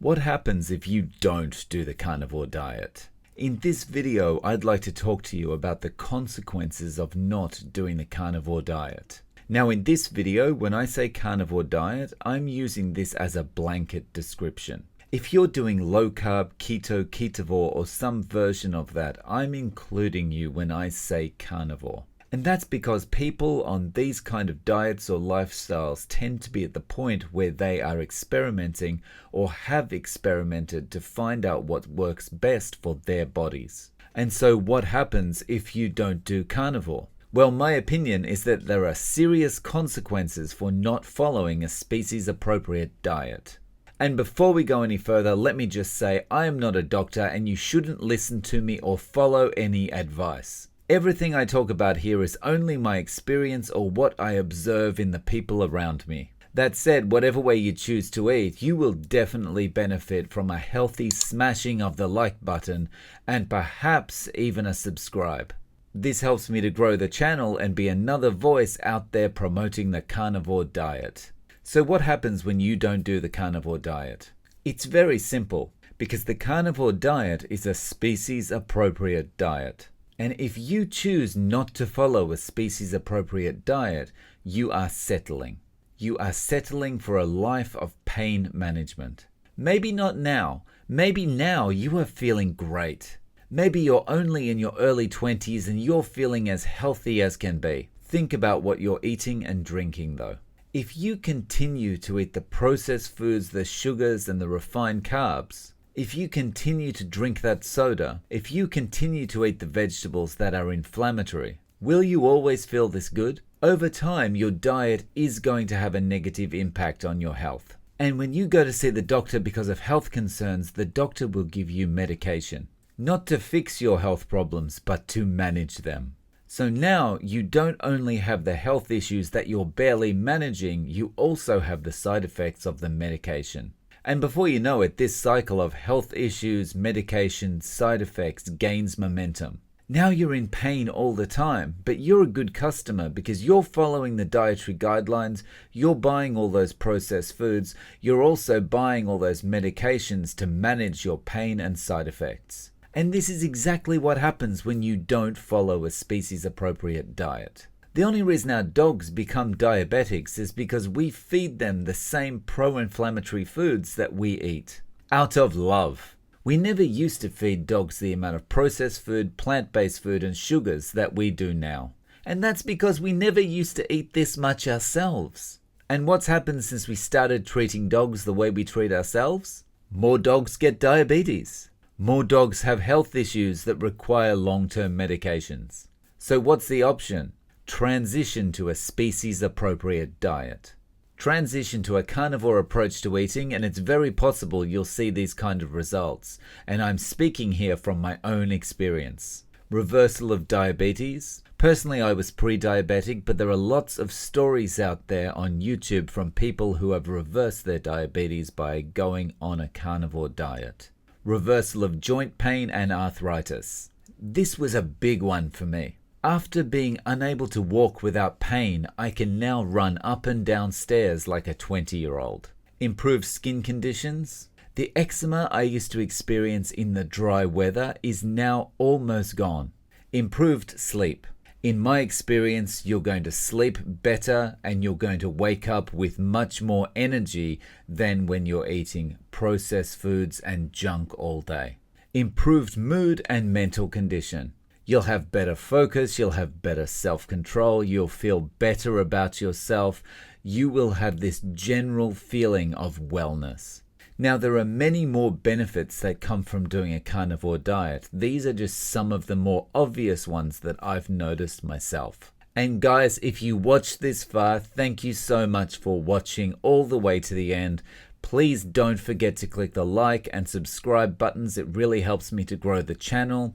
What happens if you don't do the carnivore diet? In this video, I'd like to talk to you about the consequences of not doing the carnivore diet. Now in this video, when I say carnivore diet, I'm using this as a blanket description. If you're doing low carb, keto, ketovore, or some version of that, I'm including you when I say carnivore. And that's because people on these kind of diets or lifestyles tend to be at the point where they are experimenting or have experimented to find out what works best for their bodies. And so what happens if you don't do carnivore? Well, my opinion is that there are serious consequences for not following a species-appropriate diet. And before we go any further, let me just say I am not a doctor and you shouldn't listen to me or follow any advice. Everything I talk about here is only my experience or what I observe in the people around me. That said, whatever way you choose to eat, you will definitely benefit from a healthy smashing of the like button and perhaps even a subscribe. This helps me to grow the channel and be another voice out there promoting the carnivore diet. So what happens when you don't do the carnivore diet? It's very simple, because the carnivore diet is a species-appropriate diet. And if you choose not to follow a species-appropriate diet, you are settling. You are settling for a life of pain management. Maybe not now. Maybe now you are feeling great. Maybe you're only in your early 20s and you're feeling as healthy as can be. Think about what you're eating and drinking though. If you continue to eat the processed foods, the sugars and the refined carbs, if you continue to drink that soda, if you continue to eat the vegetables that are inflammatory, will you always feel this good? Over time, your diet is going to have a negative impact on your health. And when you go to see the doctor because of health concerns, the doctor will give you medication. Not to fix your health problems, but to manage them. So now you don't only have the health issues that you're barely managing, you also have the side effects of the medication. And before you know it, this cycle of health issues, medication, side effects gains momentum. Now you're in pain all the time, but you're a good customer because you're following the dietary guidelines, you're buying all those processed foods, you're also buying all those medications to manage your pain and side effects. And this is exactly what happens when you don't follow a species-appropriate diet. The only reason our dogs become diabetics is because we feed them the same pro-inflammatory foods that we eat. Out of love. We never used to feed dogs the amount of processed food, plant-based food and sugars that we do now. And that's because we never used to eat this much ourselves. And what's happened since we started treating dogs the way we treat ourselves? More dogs get diabetes. More dogs have health issues that require long-term medications. So what's the option? Transition to a species-appropriate diet. Transition to a carnivore approach to eating, and it's very possible you'll see these kind of results. And I'm speaking here from my own experience. Reversal of diabetes. Personally, I was pre-diabetic, but there are lots of stories out there on YouTube from people who have reversed their diabetes by going on a carnivore diet. Reversal of joint pain and arthritis. This was a big one for me. After being unable to walk without pain, I can now run up and down stairs like a 20-year-old. Improved skin conditions. The eczema I used to experience in the dry weather is now almost gone. Improved sleep. In my experience, you're going to sleep better and you're going to wake up with much more energy than when you're eating processed foods and junk all day. Improved mood and mental condition. You'll have better focus, you'll have better self-control, you'll feel better about yourself. You will have this general feeling of wellness. Now, there are many more benefits that come from doing a carnivore diet. These are just some of the more obvious ones that I've noticed myself. And guys, if you watched this far, thank you so much for watching all the way to the end. Please don't forget to click the like and subscribe buttons. It really helps me to grow the channel.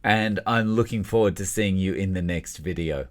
And I'm looking forward to seeing you in the next video.